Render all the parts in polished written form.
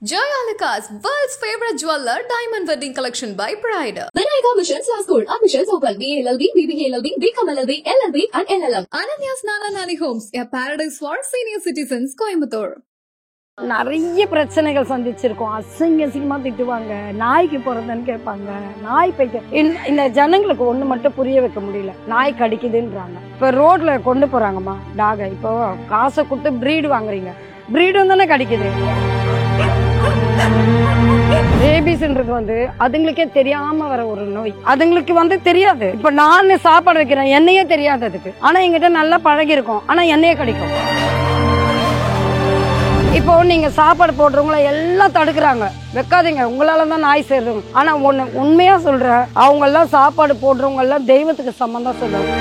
Joy Alucas, world's favorite jeweler, diamond wedding collection by Pride. Vinayaga Missions Law School. Admissions open. BALLB, BBALLB, BCom LLB, LLB and LLM. Ananya's Nana Nani Homes, a paradise for senior citizens, Coimbatore. நிறைய பிரச்சனைகள் சந்திச்சிருக்கோம். அசிங்கமா திட்டுவாங்க, நாய்க்கு பிறந்தன்னு கேட்பாங்க, நாய் பைக்க. இந்த ஜனங்களுக்கு ஒண்ணு மட்டும் புரிய வைக்க முடியல, நாய் கடிக்குதுன்றாங்க. இப்ப ரோட்ல கொண்டு போறாங்கம்மா டாக, இப்போ காசை கொடுத்து பிரீடு வாங்குறீங்க, பிரீடும் தானே கடிக்குது. ரேபிஸ்ன்றது வந்து அதுங்களுக்கே தெரியாம வர ஒரு நோய், அதுங்களுக்கு தெரியாது. இப்ப நான் சாப்பாடு வைக்கிறேன், என்னையே தெரியாது அதுக்கு, ஆனா எங்கிட்ட நல்லா பழகி இருக்கும், ஆனா என்னையே கடிக்கும். இப்போ நீங்க சாப்பாடு போடுறவங்கள எல்லாம் தடுக்கிறாங்க, வைக்காதீங்க, உங்களாலதான் நாய் சேருங்க. ஆனா ஒண்ணு உண்மையா சொல்றேன், அவங்க எல்லாம் சாப்பாடு போடுறவங்க எல்லாம் தெய்வத்துக்கு சம்பந்தம் சொல்லுவாங்க.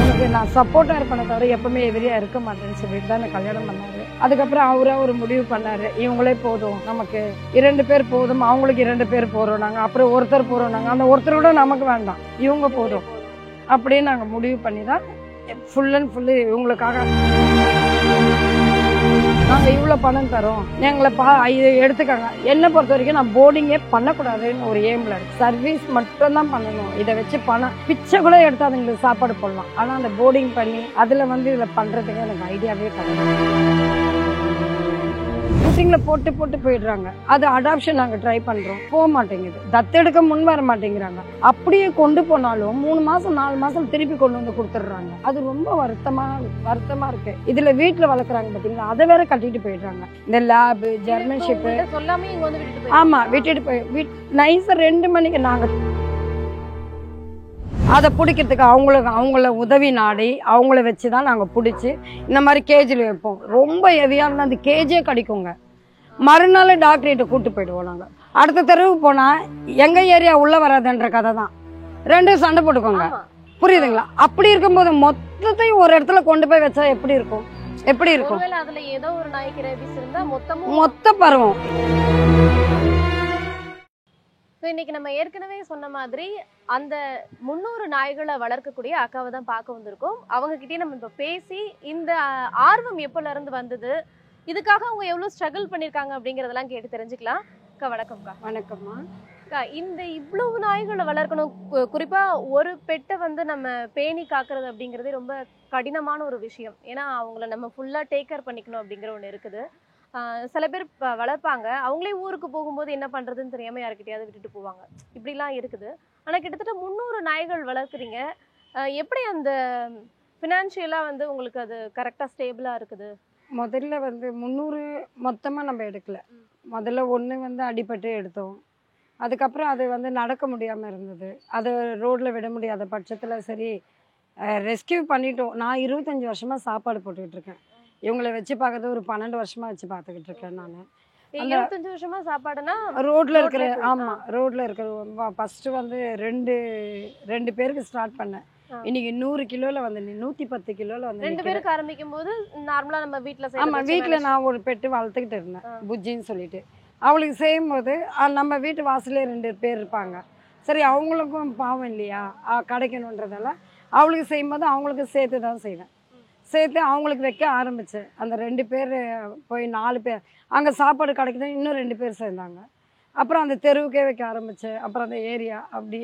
எனக்கு நான் சப்போர்ட்டா இருப்பேன் தவிர எப்பவுமே எதிரியா இருக்க மாட்டேன்னு சொல்லிட்டு தான் எனக்கு கல்யாணம் பண்ணாரு. அதுக்கப்புறம் அவரா ஒரு முடிவு பண்ணாரு, இவங்களே போதும், நமக்கு 2 பேர் போதும், அவங்களுக்கு 2 பேர் போறோம் நாங்க, அப்புறம் ஒருத்தர் போறோம் நாங்க, அந்த ஒருத்தர் கூட நமக்கு வேண்டாம், இவங்க போதும் அப்படின்னு நாங்க முடிவு பண்ணி தான் ஃபுல் அண்ட் ஃபுல்லு இவங்களுக்காக நாங்க இவ்வளவு பணம் தரோம், எங்களை எடுத்துக்காங்க. என்னை பொறுத்த வரைக்கும் நான் போர்டிங்கே பண்ணக்கூடாதுன்னு ஒரு எய்ம்ல இருக்கு. சர்வீஸ் மட்டும் தான் பண்ணணும். இதை வச்சு பணம் பிச்சை கூட எடுத்து அதுங்களுக்கு சாப்பாடு போடலாம், ஆனா அந்த போர்டிங் பண்ணி அதுல இதுல பண்றதுக்கு எனக்கு ஐடியாவே கிடையாது. ஷூட்டிங்ல போட்டு போட்டு போயிடுறாங்க. அது அடாப்ஷன் நாங்க ட்ரை பண்றோம், போக மாட்டேங்குது. தத்தெடுக்க முன் வர மாட்டேங்கிறாங்க. அப்படியே கொண்டு போனாலும் 3 மாசம் 4 மாசம் திருப்பி கொண்டு வந்து கொடுத்துடுறாங்க. அது ரொம்ப வருத்தமா இருக்கு. இதுல வீட்டுல வளர்க்குறாங்க பாத்தீங்களா, அதை வேற கட்டிட்டு போயிடுறாங்க. இந்த லேபு ஜெர்மன்ஷிப் ஆமா விட்டுட்டு போய் நைஸா 2 மணிக்கு நாங்க அதை பிடிக்கிறதுக்கு அவங்கள உதவி நாடி அவங்கள வச்சுதான் நாங்க பிடிச்சி இந்த மாதிரி கேஜில் வைப்போம். ரொம்ப ஹெவியா இருந்தா அந்த கேஜே கடிக்குங்க. மறுநாள் டாக்டர்கிட்ட கூட்டு போயிடுவோம் நாங்க. அடுத்த தெருவு போனா எங்க ஏரியா உள்ள வராதுன்ற கதை தான், 2 சண்டை போட்டுக்கோங்க, புரியுதுங்களா? அப்படி இருக்கும்போது மொத்தத்தையும் ஒரு இடத்துல கொண்டு போய் வச்சா எப்படி இருக்கும்? அதுல ஏதோ ஒரு நாய்க்கு ரேபிஸ் இருந்தா மொத்த பருவம். இன்னைக்கு நம்ம ஏற்கனவே சொன்ன மாதிரி அந்த 300 நாய்களை வளர்க்கக்கூடிய அக்காவை தான் பார்க்க வந்திருக்கோம். அவங்க கிட்டே நம்ம இப்ப பேசி இந்த ஆர்வம் எப்பல இருந்து வந்தது, இதுக்காக அவங்க எவ்வளவு ஸ்ட்ரகிள் பண்ணிருக்காங்க அப்படிங்கறதெல்லாம் கேட்டு தெரிஞ்சுக்கலாம். அக்கா வணக்கம்க்கா. வணக்கம்மா. இந்த இவ்வளவு நாய்களை வளர்க்கணும், குறிப்பா ஒரு பெட்டை நம்ம பேணி காக்குறது அப்படிங்கிறது ரொம்ப கடினமான ஒரு விஷயம். ஏன்னா அவங்கள நம்ம ஃபுல்லா டேக் கேர் பண்ணிக்கணும் அப்படிங்கிற ஒண்ணு இருக்குது. சில பேர் வளர்ப்பாங்க, அவங்களே ஊருக்கு போகும்போது என்ன பண்றதுன்னு தெரியாம யாருக்கிட்டையாவது விட்டுட்டு போவாங்க, இப்படிலாம் இருக்குது. ஆனா கிட்டத்தட்ட 300 நாய்கள் வளர்க்குறீங்க. எப்படி அந்த ஃபினான்ஷியலா உங்களுக்கு அது கரெக்டா ஸ்டேபிளா இருக்குது? முதல்ல 300 மொத்தமா நம்ம எடுக்கல. முதல்ல ஒன்று அடிபட்டு எடுத்தோம். அதுக்கப்புறம் அது நடக்க முடியாம இருந்தது. அதை ரோட்ல விட முடியாத பட்சத்துல சரி ரெஸ்கியூ பண்ணிட்டோம். நான் 25 வருஷமா சாப்பாடு போட்டுக்கிட்டு இருக்கேன். இவங்களை வச்சு பார்க்கறது ஒரு 12 வருஷமா வச்சு பார்த்துக்கிட்டு இருக்கேன் நான். 25 வருஷமா சாப்பாடுனா ரோட்ல இருக்கிற, ஆமா ரோட்ல இருக்கிற. ஃபர்ஸ்ட் 2 பேருக்கு ஸ்டார்ட் பண்ணேன். இன்னைக்கு 100 கிலோல 110 கிலோல 2 பேருக்கு ஆரம்பிக்கும் போது நார்மலா நம்ம வீட்ல ஆமா வீட்டுல நான் ஒரு பெட்டு வளர்த்துக்கிட்டு இருந்தேன், புஜ்ஜின்னு சொல்லிட்டு. அவளுக்கு செய்யும் போது நம்ம வீட்டு வாசலே 2 பேர் இருப்பாங்க. சரி அவங்களுக்கும் பாவம் இல்லையா, கிடைக்கணுன்றதால அவளுக்கு செய்யும்போது அவங்களுக்கு சேர்த்து தான் செய்வேன். சேர்த்து அவங்களுக்கு வைக்க ஆரம்பித்தேன். அந்த 2 பேர் போய் 4 பேர் அங்கே சாப்பாடு கிடைக்குது, இன்னும் 2 பேர் சேர்ந்தாங்க. அப்புறம் அந்த தெருவுக்கே வைக்க ஆரம்பித்தேன். அப்புறம் அந்த ஏரியா அப்படி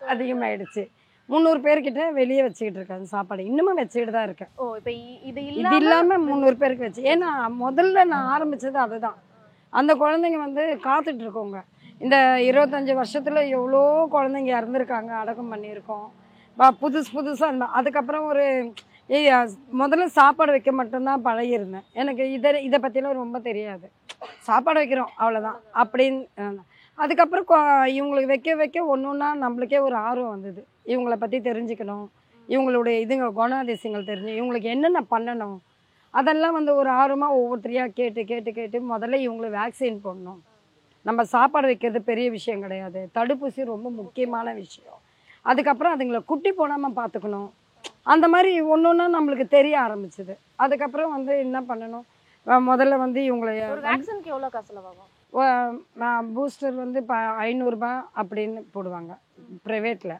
அதிகமாகிடுச்சு. 300 பேர்கிட்ட வெளியே வச்சுக்கிட்டு இருக்கேன் சாப்பாடு, இன்னமும் வச்சுக்கிட்டு தான் இருக்கேன். இப்போ இது இல்லாமல் 300 பேருக்கு வச்சு. ஏன்னா முதல்ல நான் ஆரம்பித்தது அதுதான். அந்த குழந்தைங்க காத்துட்டு இருக்கோங்க. இந்த 25 வருஷத்தில் எவ்வளோ குழந்தைங்க இறந்துருக்காங்க, அடக்கம் பண்ணியிருக்கோம். புதுசாக அதுக்கப்புறம் முதல்ல சாப்பாடு வைக்க மட்டும்தான் பழகிருந்தேன். எனக்கு இதை பற்றிலாம் ரொம்ப தெரியாது. சாப்பாடு வைக்கிறோம் அவ்வளோதான் அப்படின்னு. அதுக்கப்புறம் இவங்களுக்கு வைக்க ஒன்றா நம்மளுக்கே ஒரு ஆர்வம் வந்தது. இவங்கள பற்றி தெரிஞ்சுக்கணும், இவங்களுடைய குணாதிசயங்கள் தெரிஞ்சு இவங்களுக்கு என்னென்ன பண்ணணும், அதெல்லாம் ஒரு ஆர்வமாக ஒவ்வொருத்தரையாக கேட்டு முதல்ல இவங்களை வேக்சின் போடணும். நம்ம சாப்பாடு வைக்கிறது பெரிய விஷயம் கிடையாது, தடுப்பூசி ரொம்ப முக்கியமான விஷயம். அதுக்கப்புறம் அதுங்களை குட்டி போடாமல் பார்த்துக்கணும். அந்த மாதிரி ஒன்றா நம்மளுக்கு தெரிய ஆரம்பிச்சது. அதுக்கப்புறம் என்ன பண்ணணும், முதல்ல இவங்களை வேக்சினுக்கு எவ்வளோ காசு செலவாகும்? பூஸ்டர் இப்போ 500 ரூபாய் அப்படின்னு போடுவாங்க ப்ரைவேட்டில்.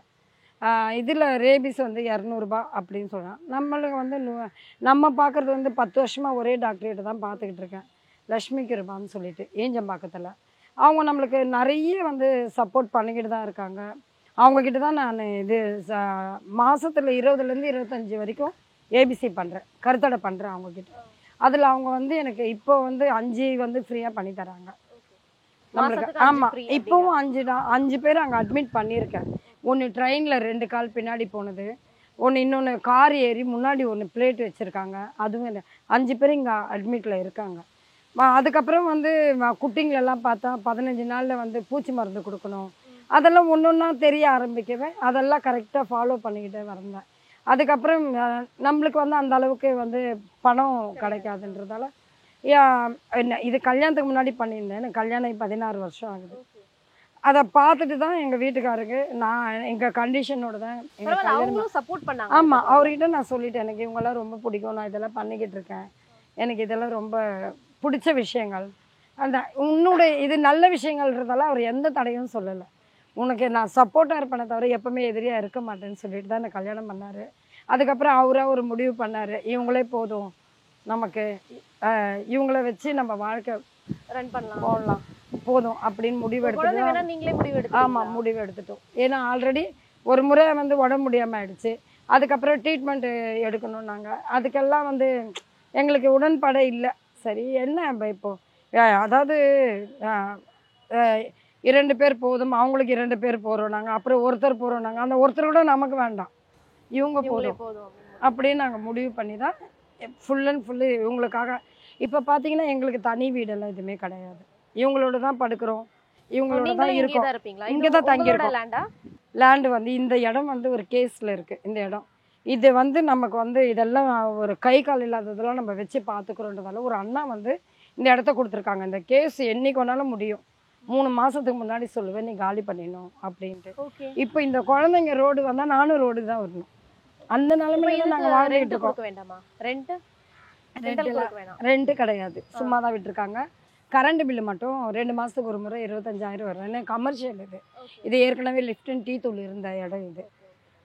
இதில் ரேபிஸ் 200 ரூபாய் அப்படின்னு சொல்கிறாங்க. நம்மளுக்கு நம்ம பார்க்குறது 10 வருஷமாக ஒரே டாக்டர்கிட்ட தான் பார்த்துக்கிட்டு இருக்கேன். லக்ஷ்மி கிருபான்னு சொல்லிட்டு ஏஞ்சம்பாக்கத்தில். அவங்க நம்மளுக்கு நிறைய வந்து சப்போர்ட் பண்ணிக்கிட்டு தான் இருக்காங்க. அவங்கக்கிட்ட தான் நான் இது மாதத்தில் 20லேருந்து 25 வரைக்கும் ஏபிசி பண்ணுறேன், கருத்தடை பண்ணுறேன் அவங்கக்கிட்ட. அதில் அவங்க வந்து எனக்கு இப்போ வந்து 5 வந்து ஃப்ரீயாக பண்ணி தராங்க நம்மளுக்கு. ஆமாம், இப்போவும் 5 பேர் அங்கே அட்மிட் பண்ணியிருக்கேன். ஒன்று ட்ரெயினில் 2 கால் பின்னாடி போனது, இன்னொன்று கார் ஏறி முன்னாடி ஒன்று பிளேட் வச்சுருக்காங்க, அதுவும் 5 பேர் இங்கே அட்மிட்டில் இருக்காங்க. அதுக்கப்புறம் வந்து குட்டிங்களெல்லாம் பார்த்தா 15 நாளில் வந்து பூச்சி மருந்து கொடுக்கணும், அதெல்லாம் ஒன்று ஒன்றா தெரிய ஆரம்பிக்கவே அதெல்லாம் கரெக்டாக ஃபாலோ பண்ணிக்கிட்டே வந்தேன். அதுக்கப்புறம் நம்மளுக்கு வந்து அந்த அளவுக்கு வந்து பணம் கிடைக்காதுன்றதால என்ன இது கல்யாணத்துக்கு முன்னாடி பண்ணியிருந்தேன். எனக்கு கல்யாணம் 16 வருஷம் ஆகுது. அதை பார்த்துட்டு தான் எங்கள் வீட்டுக்காரருக்கு நான் எங்கள் கண்டிஷனோட தான் சப்போர்ட் பண்ணாங்க. ஆமாம், அவர்கிட்ட நான் சொல்லிட்டேன், எனக்கு இவங்கெல்லாம் ரொம்ப பிடிக்கும், நான் இதெல்லாம் பண்ணிக்கிட்டு இருக்கேன், எனக்கு இதெல்லாம் ரொம்ப பிடிச்ச விஷயங்கள், அந்த உன்னோட இது நல்ல விஷயங்கள்ன்றதால அவர் எந்த தடையும் சொல்லலை. உனக்கு நான் சப்போர்ட்டாக இருப்பேனே தவிர எப்பவுமே எதிரியாக இருக்க மாட்டேன்னு சொல்லிட்டு தான் என்னை கல்யாணம் பண்ணார். அதுக்கப்புறம் அவராக ஒரு முடிவு பண்ணார், இவங்களே போதும் நமக்கு, இவங்கள வச்சு நம்ம வாழ்க்கை ரன் பண்ணலாம் போடலாம் போதும் அப்படின்னு முடிவு எடுத்துட்டோம். ஆமாம், முடிவு எடுத்துட்டோம். ஏன்னா ஆல்ரெடி ஒரு முறை வந்து உடம்பு முடியாமல் ஆயிடுச்சு. அதுக்கப்புறம் ட்ரீட்மெண்ட்டு எடுக்கணும் நாங்கள், அதுக்கெல்லாம் வந்து எங்களுக்கு உடன்பாடே இல்லை. சரி என்ன இப்போது அதாவது 2 பேர் போதும், அவங்களுக்கு 2 பேர் போகிறோம் நாங்கள், அப்புறம் ஒருத்தர் போகிறோம் நாங்கள், அந்த ஒருத்தர் கூட நமக்கு வேண்டாம், இவங்க போதும் அப்படின்னு நாங்கள் முடிவு பண்ணி தான் ஃபுல் அண்ட் ஃபுல்லு இவங்களுக்காக. இப்போ பார்த்தீங்கன்னா எங்களுக்கு தனி வீடெல்லாம் எதுவுமே கிடையாது, இவங்களோட தான் படுக்கிறோம், இவங்களோட தான் இருக்கோம், இங்கே தான் தங்கியிருக்கோம். லேண்டு வந்து இந்த இடம் வந்து ஒரு கேஸில் இருக்குது. இந்த இடம் இது வந்து நமக்கு வந்து இதெல்லாம் ஒரு கை கால் இல்லாததெல்லாம் நம்ம வச்சு பார்த்துக்கிறோன்றதால ஒரு அண்ணா வந்து இந்த இடத்த கொடுத்துருக்காங்க. இந்த கேஸ் என்னைக்கு வேணாலும் முடியும், 3 மாதத்துக்கு முன்னாடி சொல்லுவேன் நீ காலி பண்ணிடணும் அப்படின்ட்டு. இப்போ இந்த குழந்தைங்க ரோடு வந்தால் நானும் ரோடு தான் வரணும், அந்த நிலைமையில நாங்கள் வாழ்ந்துட்டு இருக்கோம். ரெண்டு கிடையாது, சும்மா தான் விட்டுருக்காங்க. கரண்ட் பில்லு மட்டும் 2 மாதத்துக்கு ஒரு முறை 25,000 வரும். ஏன்னா கமர்ஷியல் இது ஏற்கனவே லிஃப்டன் டீ தூள் இருந்த இடம், இது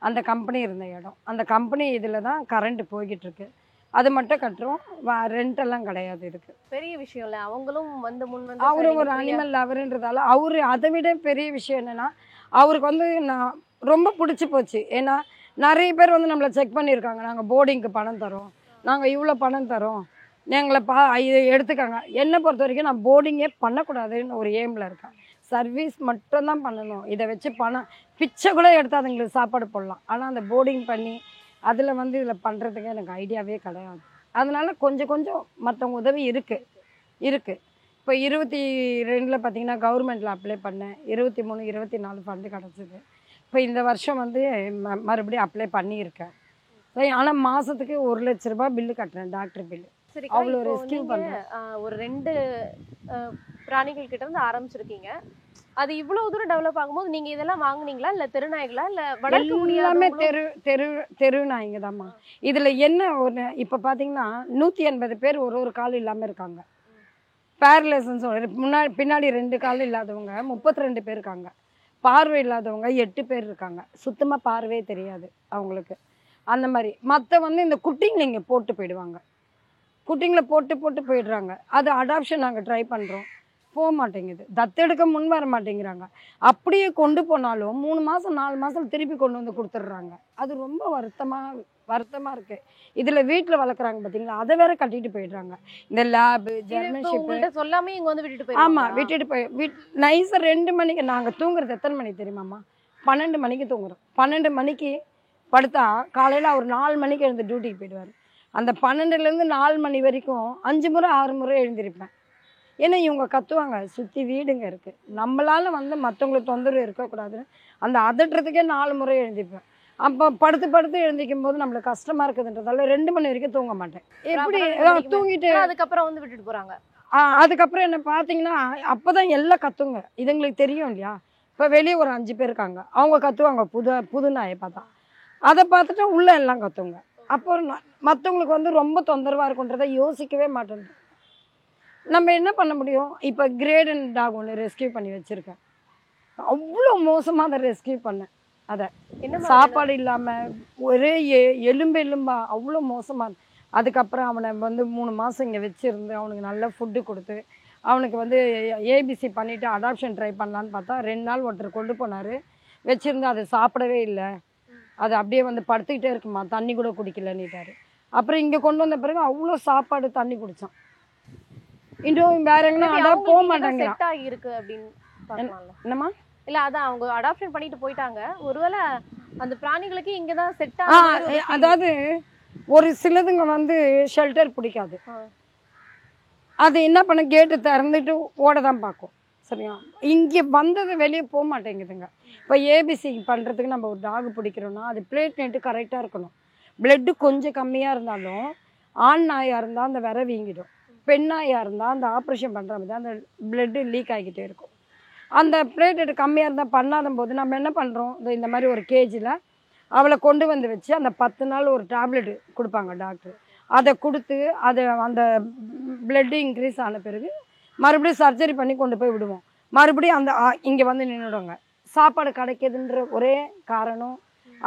அந்த கம்பெனி இருந்த இடம், அந்த கம்பெனி இதில் தான் கரண்ட் போய்கிட்டு இருக்கு, அது மட்டும் கட்டுறோம், ரெண்ட் எல்லாம் கிடையாது. இதுக்கு பெரிய விஷயம் இல்லை, அவங்களும் வந்து அவரும் ஒரு அனிமல் லவருன்றதால அவரு அதை விட பெரிய விஷயம் என்னன்னா அவருக்கு வந்து நான் ரொம்ப பிடிச்சி போச்சு. ஏன்னா நிறைய பேர் வந்து நம்மளை செக் பண்ணியிருக்காங்க, நாங்கள் போர்டிங்க்கு பணம் தரோம், நாங்கள் இவ்வளோ பணம் தரோம், எங்களை இதை எடுத்துக்காங்க. என்னை பொறுத்த வரைக்கும் நான் போர்டிங்கே பண்ணக்கூடாதுன்னு ஒரு எய்மில் இருக்கேன், சர்வீஸ் மட்டும்தான் பண்ணணும். இதை வச்சு பணம் பிச்சை கூட எடுத்து அதுங்களுக்கு சாப்பாடு போடலாம், ஆனால் அந்த போர்டிங் பண்ணி அதில் வந்து இதில் பண்ணுறதுக்கு எனக்கு ஐடியாவே கிடையாது. அதனால கொஞ்சம் கொஞ்சம் மற்றவங்க உதவி இருக்குது. இப்போ 22 பார்த்தீங்கன்னா கவர்மெண்ட்டில் அப்ளை பண்ணேன், 23, 24 ஃபண்டு கிடச்சிது. இப்போ இந்த வருஷம் வந்து மறுபடியும் அப்ளை பண்ணியிருக்கேன். ஆனால் மாதத்துக்கு 1 லட்ச ரூபாய் பில்லு கட்டுறேன், டாக்டர் பில்லு. அவ்வளோ ரெஸ்கியூ பண்ணுறேன். ஒரு 2 பிராணிகள் கிட்ட இருந்து ஆரம்பிச்சிருக்கீங்க, அது இவ்வளவு தூரம் டெவலப் ஆகும்போது நீங்க இதெல்லாம் வாங்குனீங்களா இல்ல தெருநாய்களா இல்ல வளர்க்க முடியாம? தெரு நாய்ங்க தான்மா. இதுல என்ன ஒரு இப்ப பாத்தீங்கன்னா 180 பேர் ஒரு கால் இல்லாம இருக்காங்க. பேரலைசன்ஸ் முன்னாடி பின்னாடி 2 கால் இல்லாதவங்க 32 பேர் இருக்காங்க. பார்வை இல்லாதவங்க 8 பேர் இருக்காங்க. சுத்தமா பார்வையே தெரியாது அவங்களுக்கு. அந்த மாதிரி மற்ற வந்து இந்த குட்டிங்களை இங்கே போட்டு போயிடுவாங்க, குட்டிங்களை போட்டு போயிடுறாங்க. அது அடாப்ஷன் நாங்கள் ட்ரை பண்ணுறோம், போக மாட்டேங்குது, தத்தெடுக்க முன் வர மாட்டேங்கிறாங்க. அப்படியே கொண்டு போனாலும் 3 மாதம் 4 மாதம் திருப்பி கொண்டு வந்து கொடுத்துட்றாங்க. அது ரொம்ப வருத்தமாக இருக்குது. இதில் வீட்டில் வளர்க்குறாங்க பார்த்தீங்களா, அதை வேற கட்டிட்டு போயிடுறாங்க. இந்த லேபு ஜெர்மன்ஷிப்பு சொல்லாமல் இங்கே வந்து விட்டுட்டு போய், ஆமாம் விட்டுட்டு போய் நைஸாக 2 மணிக்கு நாங்கள் தூங்குறது எத்தனை மணிக்கு தெரியுமாம்மா? 12 மணிக்கு தூங்குறோம். 12 மணிக்கு படுத்தா காலையில் அவர் 4 மணிக்கு எழுந்து டியூட்டிக்கு போயிடுவார். அந்த 12லேருந்து 4 மணி வரைக்கும் 5 முறை 6 முறை எழுந்திருப்பேன். ஏன்னா இவங்க கத்துவாங்க, சுற்றி வீடுங்க இருக்குது, நம்மளால வந்து மற்றவங்களுக்கு தொந்தரவு இருக்கக்கூடாதுன்னு அந்த அதட்டுறதுக்கே 4 முறை எழுந்திருப்பேன். அப்போ படுத்து எழுந்திக்கும் போது நம்மளுக்கு கஷ்டமாக இருக்குதுன்றதால 2 மணி வரைக்கும் தூங்க மாட்டேன். எப்படி தூங்கிட்டு அதுக்கப்புறம் வந்து விட்டுட்டு போகிறாங்க. அதுக்கப்புறம் என்ன பார்த்தீங்கன்னா அப்போ தான் எல்லாம் கத்துங்க, இதுங்களுக்கு தெரியும் இல்லையா. இப்போ வெளியே ஒரு 5 பேர் இருக்காங்க, அவங்க கத்துவாங்க புது நாயை பார்த்தா, அதை பார்த்துட்டு உள்ளே எல்லாம் கத்துங்க. அப்போ மற்றவங்களுக்கு வந்து ரொம்ப தொந்தரவாக இருக்குன்றதை யோசிக்கவே மாட்டேன். நம்ம என்ன பண்ண முடியும்? இப்போ கிரேடன் டாக் ஒன்று ரெஸ்கியூ பண்ணி வச்சுருக்கேன். அவ்வளோ மோசமாக அதை ரெஸ்கியூ பண்ணேன். அதை சாப்பாடு இல்லாமல் ஒரே எலும்பா அவ்வளோ மோசமாக. அதுக்கப்புறம் அவனை வந்து 3 மாதம் இங்கே வச்சுருந்து அவனுக்கு நல்ல ஃபுட்டு கொடுத்து அவனுக்கு வந்து ஏபிசி பண்ணிவிட்டு அடாப்ஷன் ட்ரை பண்ணலான்னு பார்த்தா 2 நாள் ஒருத்தர் கொண்டு போனார். வச்சுருந்து அதை சாப்பிடவே இல்லை, அது அப்படியே வந்து படுத்துக்கிட்டே இருக்குமா, தண்ணி கூட குடிக்கலன்னுட்டாரு. அப்புறம் இங்கே கொண்டு வந்த பிறகு அவ்வளோ சாப்பாடு தண்ணி குடித்தான். இன்னும் வேற எங்கன்னா அடாப்ட் போக மாட்டாங்கிறான். செட் ஆகியிருக்கு அப்படின்னு பார்க்கலாம்ல. என்னம்மா? இல்ல அதான் அவங்க அடாப்ஷன் பண்ணிட்டு போயிட்டாங்க. ஒருவேளை அந்த பிராணிகளுக்கு இங்கதான் செட் ஆகுது. அதாவது ஒரு சிலதுங்க வந்து ஷெல்டர் பிடிக்காது. அது என்ன பண்ண, கேட்டு திறந்துட்டு ஓட தான் பார்க்கும். சரியா? இங்கே வந்தது வெளியே போக மாட்டேங்குதுங்க. இப்போ ஏபிசி பண்ணுறதுக்கு நம்ம ஒரு டாக் பிடிக்கிறோன்னா அது பிளேட்லெட்டு கரெக்டாக இருக்கணும். பிளட்டு கொஞ்சம் கம்மியாக இருந்தாலும் ஆண் நாயாக இருந்தால் அந்த விரை வீங்கிடும், பெண் நாயாக இருந்தால் அந்த ஆப்ரேஷன் பண்ணுற மாதிரி அந்த பிளட்டு லீக் ஆகிக்கிட்டே இருக்கும். அந்த பிளேட்லெட் கம்மியாக இருந்தால் பண்ணாத போது நம்ம என்ன பண்ணுறோம், இந்த மாதிரி ஒரு கேஜில் அவளை கொண்டு வந்து வச்சு அந்த 10 நாள் ஒரு டேப்லெட் கொடுப்பாங்க டாக்டர். அதை கொடுத்து அதை அந்த பிளட்டு இன்க்ரீஸ் ஆன பிறகு மறுபடியும் சர்ஜரி பண்ணி கொண்டு போய் விடுவோம். மறுபடியும் அந்த இங்கே வந்து நின்றுடுங்க. சாப்பாடு கிடைக்கிதுன்ற ஒரே காரணம்,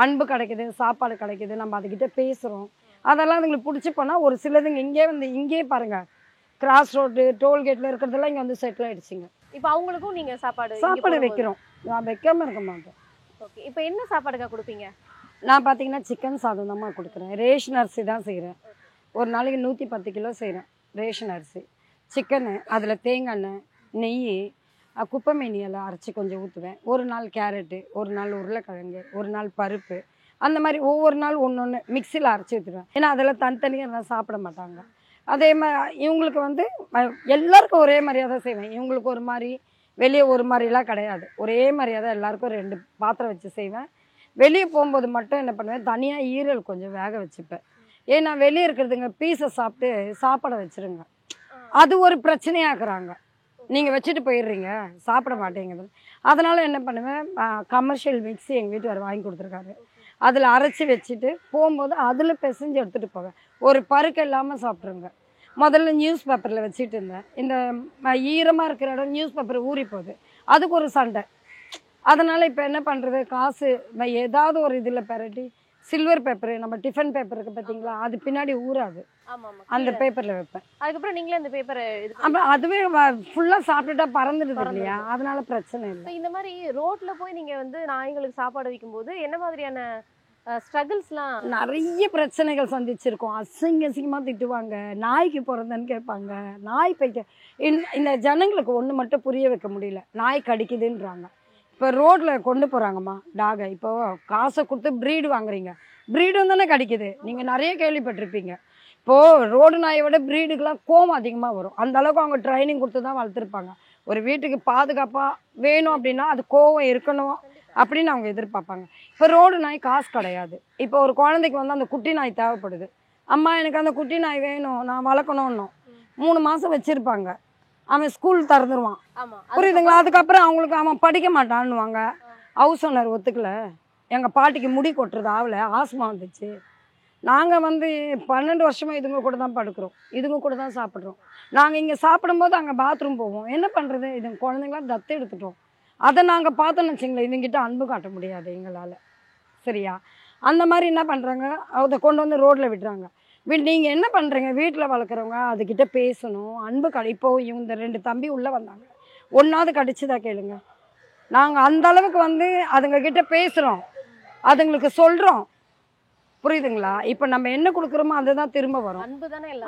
அன்பு கிடைக்கிது, சாப்பாடு கிடைக்கிது, நம்ம அதுக்கிட்ட பேசுகிறோம், அதெல்லாம் அதுங்களுக்கு பிடிச்சி போனால் ஒரு சிலதுங்க இங்கே வந்து இங்கேயே பாருங்கள் கிராஸ் ரோடு டோல்கேட்டில் இருக்கிறதெல்லாம் இங்கே வந்து செட்டில் ஆகிடுச்சிங்க. இப்போ அவங்களுக்கும் நீங்கள் சாப்பாடு வைக்கிறோம், நான் வைக்காமல் இருக்க மாட்டேன். ஓகே, இப்போ என்ன சாப்பாடுக்கா கொடுப்பீங்க? நான் பார்த்தீங்கன்னா சிக்கன் சாதம் தான் கொடுக்குறேன். ரேஷன் அரிசி தான் செய்கிறேன். ஒரு நாளைக்கு 110 கிலோ செய்கிறேன் ரேஷன் அரிசி. சிக்கனு, அதில் தேங்காய் எண்ணெய், நெய், குப்பைமேனி எல்லாம் அரைச்சி கொஞ்சம் ஊற்றுவேன். ஒரு நாள் கேரட்டு, ஒரு நாள் உருளைக்கிழங்கு, ஒரு நாள் பருப்பு, அந்த மாதிரி ஒவ்வொரு நாள் ஒன்று ஒன்று மிக்சியில் அரைச்சி ஊற்றுவேன். ஏன்னா அதெல்லாம் தனித்தனியாக எல்லாம் சாப்பிட மாட்டாங்க. அதே மாதிரி இவங்களுக்கு வந்து எல்லாருக்கும் ஒரே மாதிரியாக தான் செய்வேன். இவங்களுக்கு ஒரு மாதிரி, வெளியே ஒரு மாதிரிலாம் கிடையாது, ஒரே மாதிரியாக தான் எல்லாருக்கும் 2 பாத்திரம் வச்சு செய்வேன். வெளியே போகும்போது மட்டும் என்ன பண்ணுவேன், தனியாக ஈரல் கொஞ்சம் வேக வச்சுப்பேன். ஏன்னா வெளியே இருக்கிறதுங்க பீஸை சாப்பிட்டு சாப்பாடை வச்சுருங்க, அது ஒரு பிரச்சனையாக்குறாங்க. நீங்கள் வச்சுட்டு போயிடுறீங்க, சாப்பிட மாட்டேங்குது. அதனால் என்ன பண்ணுவேன், கமர்ஷியல் மிக்ஸி எங்கள் வீட்டுக்காரர் வாங்கி கொடுத்துருக்காரு, அதில் அரைச்சி வச்சுட்டு போகும்போது அதில் பிசைஞ்சு எடுத்துகிட்டு போவேன். ஒரு பருக்க இல்லாமல் சாப்பிட்ருங்க. முதல்ல நியூஸ் பேப்பரில் வச்சுட்டு இருந்தேன். இந்த ஈரமாக இருக்கிற இடம் நியூஸ் பேப்பர் ஊறி போகுது, அதுக்கு ஒரு சண்டை. அதனால் இப்போ என்ன பண்ணுறது, காசு ஏதாவது ஒரு இதில் பெரட்டி சில்வர் பேப்பரு, நம்ம டிஃபன் பேப்பர் இருக்குது பார்த்தீங்களா, அது பின்னாடி ஊறாது, அந்த பேப்பரில் வைப்பேன். அதுக்கப்புறம் நீங்களே அந்த பேப்பரை அப்புறம் அதுவே ஃபுல்லாக சாப்பிட்டுட்டா பறந்துடுது இல்லையா, அதனால பிரச்சனை இல்லை. இந்த மாதிரி ரோட்டில் போய் நீங்கள் வந்து நாய்களுக்கு சாப்பாடு வைக்கும்போது என்ன மாதிரியான ஸ்ட்ரகிள்ஸ்லாம்? நிறைய பிரச்சனைகள் சந்திச்சிருக்கோம். அசிங்கமாக திட்டுவாங்க, நாய்க்கு பிறந்தன்னு கேட்பாங்க, நாய் போய்க்க. இந்த ஜனங்களுக்கு ஒன்று மட்டும் புரிய வைக்க முடியல, நாய் கடிக்குதுன்றாங்க. இப்போ ரோட்டில் கொண்டு போகிறாங்கம்மா டாகை, இப்போது காசை கொடுத்து ப்ரீடு வாங்குறீங்க, ப்ரீடும் தானே கிடைக்குது. நீங்கள் நிறைய கேள்விப்பட்டிருப்பீங்க. இப்போது ரோடு நாயை விட ப்ரீடுக்கெலாம் கோவம் அதிகமாக வரும். அந்த அளவுக்கு அவங்க ட்ரைனிங் கொடுத்து தான் வளர்த்துருப்பாங்க. ஒரு வீட்டுக்கு பாதுகாப்பாக வேணும் அப்படின்னா அது கோவம் இருக்கணும் அப்படின்னு அவங்க எதிர்பார்ப்பாங்க. இப்போ ரோடு நாய் காசு கிடையாது. இப்போ ஒரு குழந்தைக்கு வந்து அந்த குட்டி நாய் தேவைப்படுது, அம்மா எனக்கு அந்த குட்டி நாய் வேணும், நான் வளர்க்கணும்னு 3 மாதம் வச்சுருப்பாங்க. அவன் ஸ்கூல் திறந்துருவான், புரியுதுங்களா? அதுக்கப்புறம் அவங்களுக்கு அவன் படிக்க மாட்டான்னுவாங்க. ஹவுஸ் ஓனர் ஒத்துக்கல, எங்கள் பாட்டிக்கு முடி கொட்டுறது ஆகலை, ஆஸ்மா வந்துச்சு. நாங்கள் வந்து 12 வருஷமாக இதுங்க கூட தான் படுக்கிறோம், இதுங்க கூட தான் சாப்பிட்றோம். நாங்கள் இங்கே சாப்பிடும்போது அங்கே பாத்ரூம் போவோம். என்ன பண்ணுறது, இதுங்க குழந்தைங்களாம் தத்து எடுத்துட்டோம். அதை நாங்கள் பார்த்தோன்னு வச்சுங்களேன், இதுங்கிட்ட அன்பு காட்ட முடியாது எங்களால். சரியா? அந்த மாதிரி என்ன பண்ணுறாங்க, அதை கொண்டு வந்து ரோட்டில் விடுறாங்க. நீங்கள் என்ன பண்ணுறீங்க, வீட்டில் வளர்க்குறவங்க அதுக்கிட்ட பேசணும், அன்பு இப்போது இவங்க 2 தம்பி உள்ளே வந்தாங்க, ஒன்றாவது கடிச்சுதான் கேளுங்க. நாங்கள் அந்த அளவுக்கு வந்து அதுங்கக்கிட்ட பேசுகிறோம், அதுங்களுக்கு சொல்கிறோம், புரியுதுங்களா? இப்போ நம்ம என்ன கொடுக்குறோமோ அதுதான் திரும்ப வரும்.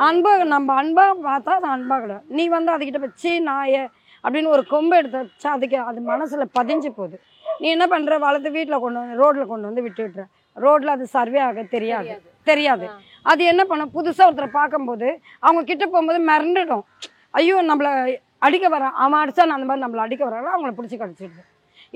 அன்பு நம்ம அன்பாக பார்த்தா அது அன்பாகல. நீ வந்து அதுக்கிட்ட வச்சு நாயை அப்படின்னு ஒரு கொம்பு எடுத்து வச்சா அதுக்கு அது மனசில் பதிஞ்சு போகுது. நீ என்ன பண்ணுற, வளர்த்து வீட்டில் கொண்டு வந்து ரோட்டில் கொண்டு வந்து விட்டுடுற, ரோட்டில் அது சர்வே ஆக தெரியாது. அது என்ன பண்ண, புதுசாக ஒருத்தரை பார்க்கும்போது அவங்க கிட்ட போகும்போது மிரண்டுடும், ஐயோ நம்மளை அடிக்க வரான், அவன் அடித்தா நான் அந்த மாதிரி நம்மளை அடிக்க வராங்களோ அவங்கள பிடிச்சி கடிச்சிடுது.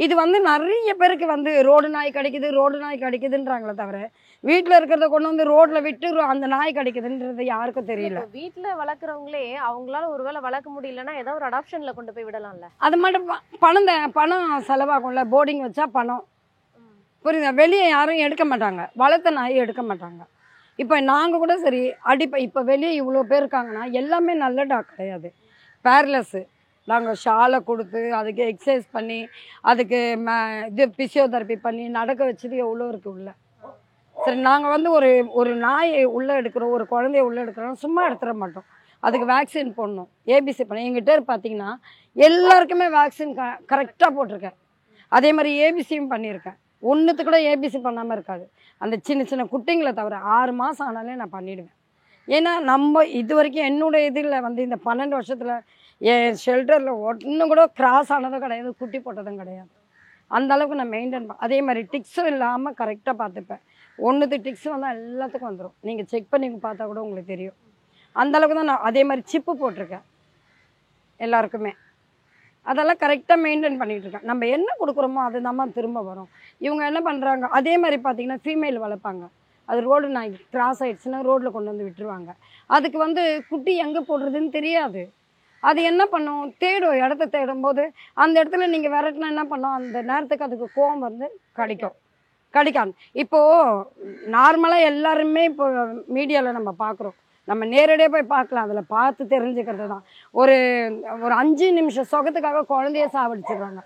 இது வந்து நிறைய பேருக்கு வந்து ரோடு நாய் கிடைக்குதுன்றாங்களே தவிர வீட்டில் இருக்கிறத கொண்டு வந்து ரோட்டில் விட்டு அந்த நாய் கிடைக்குதுன்றது யாருக்கும் தெரியல. வீட்டில் வளர்க்குறவங்களே அவங்களால ஒருவேளை வளர்க்க முடியலன்னா ஏதாவது ஒரு அடாப்ஷனில் கொண்டு போய் விடலாம்ல. அது மட்டும் பணம் செலவாகும்ல, போர்டிங் வச்சா பணம், புரியுதா? வெளியே யாரும் எடுக்க மாட்டாங்க, வளர்த்த நாயை எடுக்க மாட்டாங்க. இப்போ நாங்கள் கூட சரி இப்போ வெளியே இவ்வளோ பேர் இருக்காங்கன்னா எல்லாமே நல்ல டாக் கிடையாது, பேர்லெஸ்ஸு. நாங்கள் ஷாலை கொடுத்து அதுக்கு எக்ஸசைஸ் பண்ணி அதுக்கு இது ஃபிசியோதெரப்பி பண்ணி நடக்க வச்சது எவ்வளோ இருக்குது உள்ள. சரி நாங்கள் வந்து ஒரு ஒரு நாயை உள்ளே எடுக்கிறோம், ஒரு குழந்தைய உள்ளே எடுக்கிறோம், சும்மா எடுத்துட மாட்டோம். அதுக்கு வேக்சின் போடணும், ஏபிசி பண்ண. எங்கிட்ட பார்த்தீங்கன்னா எல்லாருக்குமே வேக்சின் கரெக்டாக போட்டிருக்கேன். அதே மாதிரி ஏபிசியும் பண்ணியிருக்கேன். ஒன்றுத்துக்கு கூட ஏபிசி பண்ணாமல் இருக்காது. அந்த சின்ன சின்ன குட்டிங்களை தவிர 6 மாதம் ஆனாலே நான் பண்ணிவிடுவேன். ஏன்னா நம்ம இது வரைக்கும் என்னுடைய இதில் வந்து இந்த 12 வருஷத்தில் என் ஷெல்டரில் ஒன்றும் கூட கிராஸ் ஆனதும் கிடையாது, குட்டி போட்டதும் கிடையாது. அந்த அளவுக்கு நான் மெயின்டைன் அதே மாதிரி டிக்ஸும் இல்லாமல் கரெக்டாக பார்த்துப்பேன். ஒன்றுத்து டிக்ஸ் வந்தால் எல்லாத்துக்கும் வந்துடும். நீங்கள் செக் பண்ணி பார்த்தா கூட உங்களுக்கு தெரியும். அந்த அளவுக்கு தான் நான் அதே மாதிரி சிப்பு போட்டிருக்கேன் எல்லாருக்குமே. அதெல்லாம் கரெக்டாக மெயின்டைன் பண்ணிகிட்டு இருக்கேன். நம்ம என்ன கொடுக்குறோமோ அது நம்ம திரும்ப வரும். இவங்க என்ன பண்ணுறாங்க, அதே மாதிரி பார்த்தீங்கன்னா ஃபீமேல் வளர்ப்பாங்க. அது ரோடு நாய் கிராஸ் ஆகிடுச்சுன்னா ரோட்டில் கொண்டு வந்து விட்டுருவாங்க. அதுக்கு வந்து குட்டி எங்கே போடுறதுன்னு தெரியாது. அது என்ன பண்ணும், தேடும், இடத்த தேடும்போது அந்த இடத்துல நீங்கள் விரட்டினா என்ன பண்ணோம், அந்த நேரத்துக்கு அதுக்கு கோவம் வந்து கடிக்காது. இப்போது நார்மலாக எல்லாருமே இப்போ மீடியாவில் நம்ம பார்க்குறோம், நம்ம நேரடியாக போய் பார்க்கலாம், அதில் பார்த்து தெரிஞ்சுக்கிறது தான். ஒரு ஒரு 5 நிமிஷம் சுகத்துக்காக குழந்தைய சாவடிச்சிடுறாங்க.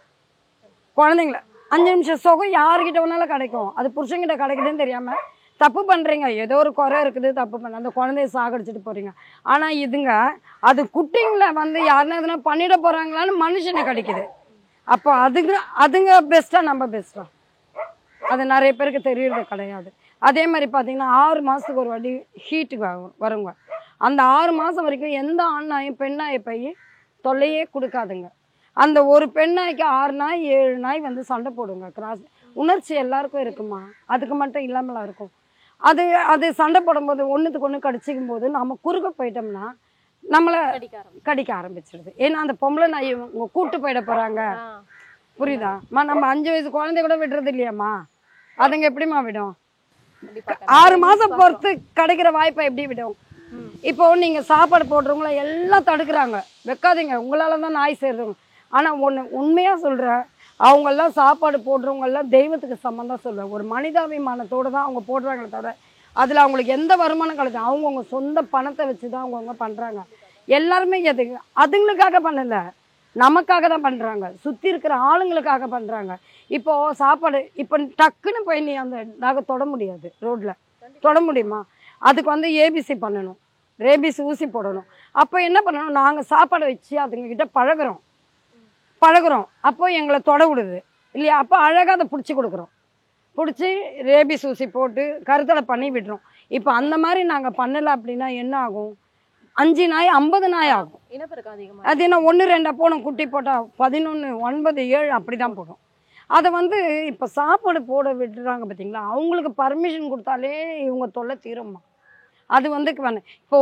குழந்தைங்கள 5 நிமிஷம் சுகம் யாருக்கிட்ட வேணாலும் கிடைக்கும், அது புருஷங்கிட்ட கிடைக்குதுன்னு தெரியாமல் தப்பு பண்ணுறீங்க. ஏதோ ஒரு குறை இருக்குது, தப்பு பண்ண அந்த குழந்தைய சாகடிச்சிட்டு போகிறீங்க. ஆனால் இதுங்க அது குட்டிங்களை வந்து யாருன்னா எதுனா பண்ணிட போகிறாங்களான்னு மனுஷனை கிடைக்குது. அப்போ அதுங்க பெஸ்ட்டாக நம்ம பெஸ்ட்டாக, அது நிறைய பேருக்கு தெரியறது கிடையாது. அதே மாதிரி பார்த்தீங்கன்னா 6 மாதத்துக்கு ஒரு வாட்டி ஹீட்டுக்கு வருங்க. அந்த 6 மாதம் வரைக்கும் எந்த ஆண் நாயும் பெண் நாயை போய் தொல்லையே கொடுக்காதுங்க. அந்த ஒரு பெண் நாய்க்கு 6 நாய் 7 நாய் வந்து சண்டை போடுங்க. கிராஸ் உணர்ச்சி எல்லாருக்கும் இருக்குமா, அதுக்கு மட்டும் இல்லாமலாம் இருக்கும். அது சண்டை போடும்போது ஒன்றுத்துக்கு ஒன்று கடிச்சிக்கும் போது நம்ம குறுக்க போயிட்டோம்னா நம்மளை கடிக்க ஆரம்பிச்சிடுது. ஏன்னா அந்த பொம்பளை நாய் உங்க கூட்டு போயிட போகிறாங்க, புரியுதாம்மா? நம்ம 5 வயசு குழந்தைய கூட விடுறது இல்லையாம்மா, அதுங்க எப்படிம்மா விடும்? 6 மாதம் பொறுத்து கிடைக்கிற வாய்ப்பை எப்படி விடும்? இப்போ நீங்கள் சாப்பாடு போடுறவங்கள எல்லாம் தடுக்கிறாங்க, வைக்காதீங்க, உங்களால் தான் நாய் சேர்றவங்க. ஆனால் உண்மையாக சொல்கிறேன், அவங்கெல்லாம் சாப்பாடு போடுறவங்கெல்லாம் தெய்வத்துக்கு சம்மந்தம் சொல்லுவேன். ஒரு மனிதாபிமானத்தோடு தான் அவங்க போடுறாங்களே தவிர அதில் அவங்களுக்கு எந்த வருமானம் கிடையாது. அவங்கவுங்க சொந்த பணத்தை வச்சு தான் அவங்கவுங்க பண்ணுறாங்க. எல்லாருமே அதுங்களுக்காக பண்ணலை, நமக்காக தான் பண்ணுறாங்க, சுற்றி இருக்கிற ஆளுங்களுக்காக பண்ணுறாங்க. இப்போது சாப்பாடு இப்போ டக்குன்னு போய் நீ அந்த டாகை தொட முடியாது, ரோட்டில் தொட முடியுமா? அதுக்கு வந்து ஏபிசி பண்ணணும், ரேபிஸ் ஊசி போடணும். அப்போ என்ன பண்ணணும், நாங்கள் சாப்பாடு வச்சு அதுங்கக்கிட்ட பழகுறோம். அப்போ எங்களை தொட விடுது இல்லையா? அப்போ அழகாக அதை பிடிச்சி கொடுக்குறோம், பிடிச்சி ரேபிஸ் ஊசி போட்டு கருத்தடை பண்ணி விடுறோம். இப்போ அந்த மாதிரி நாங்கள் பண்ணலை அப்படின்னா என்ன ஆகும், 5 நாய் 50 நாய் ஆகும். அது என்ன 1 2 போனோம், குட்டி போட்டால் 11 9 7 அப்படி தான் போடும். அதை வந்து இப்போ சாப்பாடு போட விட்டுறாங்க பார்த்தீங்களா, அவங்களுக்கு பர்மிஷன் கொடுத்தாலே இவங்க தொல்லை தீரும்மா. அது வந்து இப்போ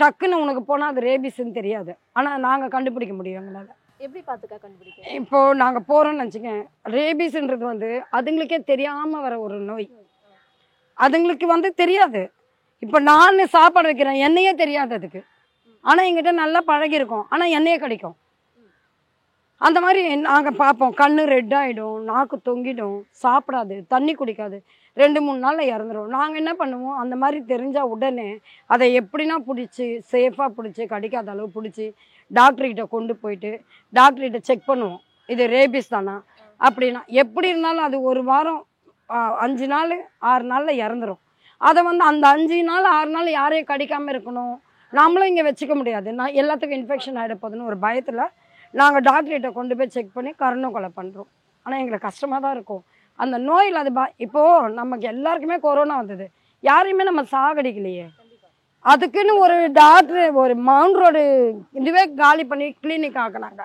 டக்குன்னு உனக்கு போனால் அது ரேபிஸ்ன்னு தெரியாது, ஆனால் நாங்கள் கண்டுபிடிக்க முடியும். எங்களால் எப்படி பார்த்துக்கா கண்டுபிடிக்க? இப்போ நாங்கள் போகிறோம்னு வச்சுக்கேன், ரேபிஸ்ன்றது வந்து அதுங்களுக்கே தெரியாமல் வர ஒரு நோய், அதுங்களுக்கு வந்து தெரியாது. இப்போ நான் சாப்பாடு வைக்கிறேன், என்னையே தெரியாது அதுக்கு, ஆனால் எங்கிட்ட நல்லா பழகிருக்கோம், ஆனால் என்னையே கிடைக்கும். அந்த மாதிரி நாங்கள் பார்ப்போம், கண்ணு ரெட் ஆகிடும், நாக்கு தொங்கிடும், சாப்பிடாது, தண்ணி குடிக்காது, 2-3 நாளில் இறந்துடும். நாங்கள் என்ன பண்ணுவோம், அந்த மாதிரி தெரிஞ்சால் உடனே அதை எப்படின்னா பிடிச்சி சேஃபாக பிடிச்சி கடிக்காத அளவு பிடிச்சி டாக்டர்கிட்ட கொண்டு போயிட்டு டாக்டர்கிட்ட செக் பண்ணுவோம், இது ரேபிஸ் தானா அப்படின்னா. எப்படி இருந்தாலும் அது 1 வாரம் 5 நாள் 6 நாளில் இறந்துடும். அதை வந்து அந்த 5 நாள் 6 நாள் யாரையும் கடிக்காமல் இருக்கணும், நம்மளும் இங்கே வச்சுக்க முடியாது, நான் எல்லாத்துக்கும் இன்ஃபெக்ஷன் ஆகிட போகுதுன்னு ஒரு பயத்தில் நாங்கள் டாக்டர்கிட்ட கொண்டு போய் செக் பண்ணி கொலை பண்ணுறோம். ஆனால் எங்களுக்கு கஷ்டமாக தான் இருக்கும் அந்த நோயில். அது இப்போது நமக்கு எல்லாருக்குமே கொரோனா வந்தது, யாரையுமே நம்ம சாகடிக்கலையே. அதுக்குன்னு ஒரு டாக்டர் ஒரு மவுண்ட் ரோடு இதுவே காலி பண்ணி கிளினிக் ஆக்கினாங்க.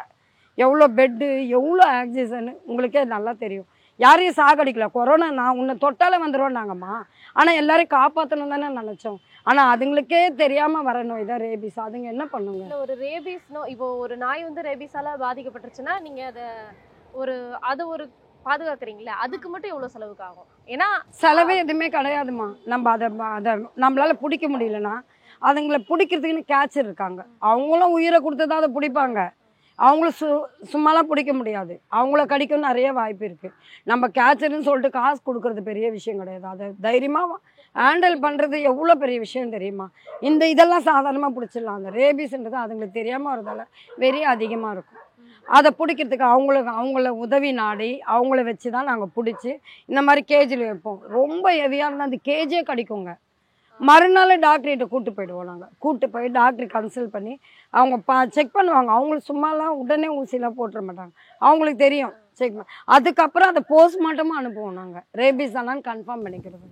எவ்வளோ பெட்டு, எவ்வளோ ஆக்சிஜன், உங்களுக்கே நல்லா தெரியும். யாரையும் சாகடிக்கல. கொரோனா நான் உன்னை தொட்டாலே வந்துடுவோம் நாங்கம்மா, ஆனால் எல்லாரையும் காப்பாற்றணும் தானே நினச்சோம். ஆனால் அதுங்களுக்கே தெரியாமல் வர நோய் தான் ரேபிஸ். அதுங்க என்ன பண்ணுங்க, ஒரு ரேபிஸ் நோய், இப்போ ஒரு நாய் வந்து ரேபிஸால பாதிக்கப்பட்டுருச்சுன்னா நீங்கள் அதை ஒரு பாதுகாக்கிறீங்களா, அதுக்கு மட்டும் எவ்வளோ செலவுக்கு ஆகும்? ஏன்னா செலவே எதுவுமே கிடையாதுமா. நம்ம அதை நம்மளால பிடிக்க முடியலன்னா அதுங்களை பிடிக்கிறதுக்குன்னு கேட்சர் இருக்காங்க, அவங்களும் உயிரை கொடுத்து தான் அதை பிடிப்பாங்க. அவங்களும் சும்மாலாம் பிடிக்க முடியாது, அவங்கள கடிக்கணும் நிறைய வாய்ப்பு இருக்குது. நம்ம கேட்சர்னு சொல்லிட்டு காசு கொடுக்கறது பெரிய விஷயம் கிடையாது, அதை தைரியமாக ஹேண்டில் பண்ணுறது எவ்வளோ பெரிய விஷயம் தெரியுமா. இதெல்லாம் சாதாரணமாக பிடிச்சிடலாம். அந்த ரேபிஸ்ன்றது அதுங்களுக்கு தெரியாமல் வரதால வெறி அதிகமாக இருக்கும். அதை பிடிக்கிறதுக்கு அவங்கள உதவி நாடி அவங்கள வச்சு தான் நாங்கள் பிடிச்சி இந்த மாதிரி கேஜில் வைப்போம். ரொம்ப ஹெவியாக இருந்தால் அந்த கேஜே கடிக்குங்க. மறுநாள் டாக்டர்கிட்ட கூப்பிட்டு போயிடுவோம். நாங்கள் கூப்பிட்டு போய் டாக்டர் கன்சல்ட் பண்ணி அவங்க செக் பண்ணுவாங்க. அவங்களுக்கு சும்மாலாம் உடனே ஊசிலாம் போட்டுற மாட்டாங்க, அவங்களுக்கு தெரியும் செக். அதுக்கப்புறம் அதை போஸ்ட்மார்ட்டமாக அனுப்புவோம் நாங்கள், ரேபிஸ் தானான்னு கன்ஃபார்ம் பண்ணிக்கிறது.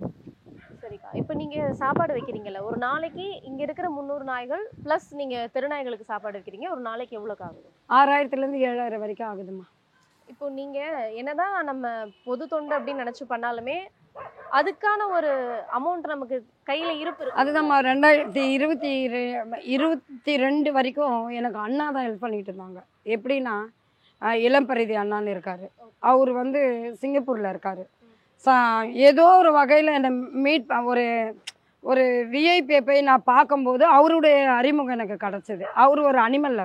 சரிக்கா, இப்போ நீங்கள் சாப்பாடு வைக்கிறீங்கல்ல, ஒரு நாளைக்கு இங்கே இருக்கிற 300 நாய்கள் ப்ளஸ் நீங்கள் தெருநாய்களுக்கு சாப்பாடு வைக்கிறீங்க, ஒரு நாளைக்கு எவ்வளோக்கு ஆகுது? 6000லேருந்து 7000 வரைக்கும் ஆகுதுமா. இப்போ நீங்கள் என்னதான் நம்ம பொது தொண்டு அப்படின்னு நினச்சி பண்ணாலுமே அதுக்கான ஒரு அமௌண்ட் நமக்கு கையில் இருப்பு. அதுதான்மா 2022 வரைக்கும் எனக்கு அண்ணா தான் ஹெல்ப் பண்ணிட்டு இருந்தாங்க. எப்படின்னா இளம்பரிதி அண்ணான்னு இருக்கார், அவர் வந்து சிங்கப்பூரில் இருக்கார். ஏதோ ஒரு வகையில் என்னை மீட் ஒரு விஐபியை போய் நான் பார்க்கும்போது அவருடைய அறிமுகம் எனக்கு கிடச்சிது. அவர் ஒரு அனிமல்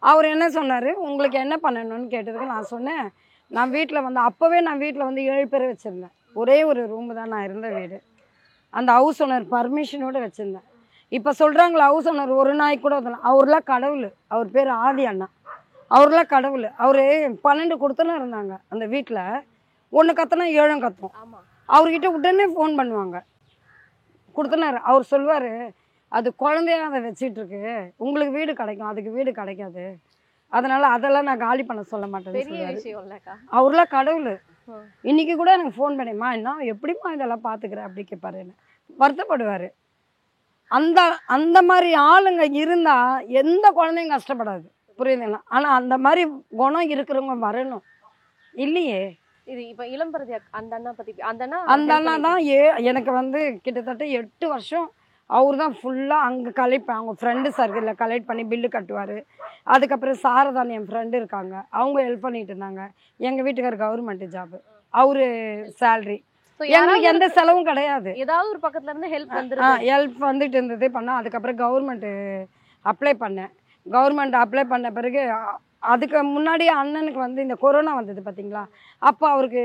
அவர் என்ன சொன்னார், உங்களுக்கு என்ன பண்ணணும்னு கேட்டதுக்கு நான் சொன்னேன், நான் வீட்டில் வந்து அப்போவே நான் வீட்டில் வந்து 7 பேர் வச்சுருந்தேன். ஒரே ஒரு ரூமு தான் நான் இருந்த வீடு. அந்த ஹவுஸ் ஓனர் பர்மிஷனோடு வச்சுருந்தேன். இப்போ சொல்கிறாங்களா ஹவுஸ் ஓனர் ஒரு நாய் கூட வரலாம். அவர்லாம் கடவுள். அவர் பேர் ஆதி அண்ணா. அவர்லாம் கடவுள். அவர் 12 கொடுத்தனும் இருந்தாங்க அந்த வீட்டில். 1 கத்தனா 7 கத்தும். அவர்கிட்ட உடனே ஃபோன் பண்ணுவாங்க கொடுத்தனார். அவர் சொல்வார், அது குழந்தையாக அதை வச்சிட்டு இருக்கு, உங்களுக்கு வீடு கிடைக்கும், அதுக்கு வீடு கிடைக்காது, அதனால அதெல்லாம் நான் காலி பண்ண சொல்ல மாட்டேன். அவர்லாம் கடவுள். இன்னைக்கு கூட எனக்கு ஃபோன் பண்ணிம்மா என்ன எப்படிம்மா இதெல்லாம் பார்த்துக்கிறேன் அப்படி கேட்பாரு. என்ன வருத்தப்படுவார். அந்த மாதிரி ஆளுங்க இருந்தால் எந்த குழந்தையும் கஷ்டப்படாது, புரியுதுங்களா? ஆனால் அந்த மாதிரி குணம் இருக்கிறவங்க வரணும் இல்லையே. இது இப்போ இளம்பரதி அந்த அண்ணா பற்றி அந்த அண்ணா தான் எனக்கு வந்து கிட்டத்தட்ட 8 வருஷம் அவர் தான் ஃபுல்லாக அங்கே கலெக்ட் அவங்க ஃப்ரெண்டு சர்க்கிளில் கலெக்ட் பண்ணி பில்லு கட்டுவார். அதுக்கப்புறம் சாரதான் என் ஃப்ரெண்டு இருக்காங்க, அவங்க ஹெல்ப் பண்ணிட்டு இருந்தாங்க. எங்கள் வீட்டுக்கார் கவர்மெண்ட் ஜாப், அவரு சேலரி, எங்களுக்கு எந்த செலவும் கிடையாது. ஏதாவது ஒரு பக்கத்துல இருந்து ஹெல்ப் வந்துட்டு இருந்ததே பண்ணேன். அதுக்கப்புறம் கவர்மெண்ட் அப்ளை பண்ண பிறகு அதுக்கு முன்னாடியே அண்ணனுக்கு வந்து இந்த கொரோனா வந்தது பார்த்தீங்களா, அப்போ அவருக்கு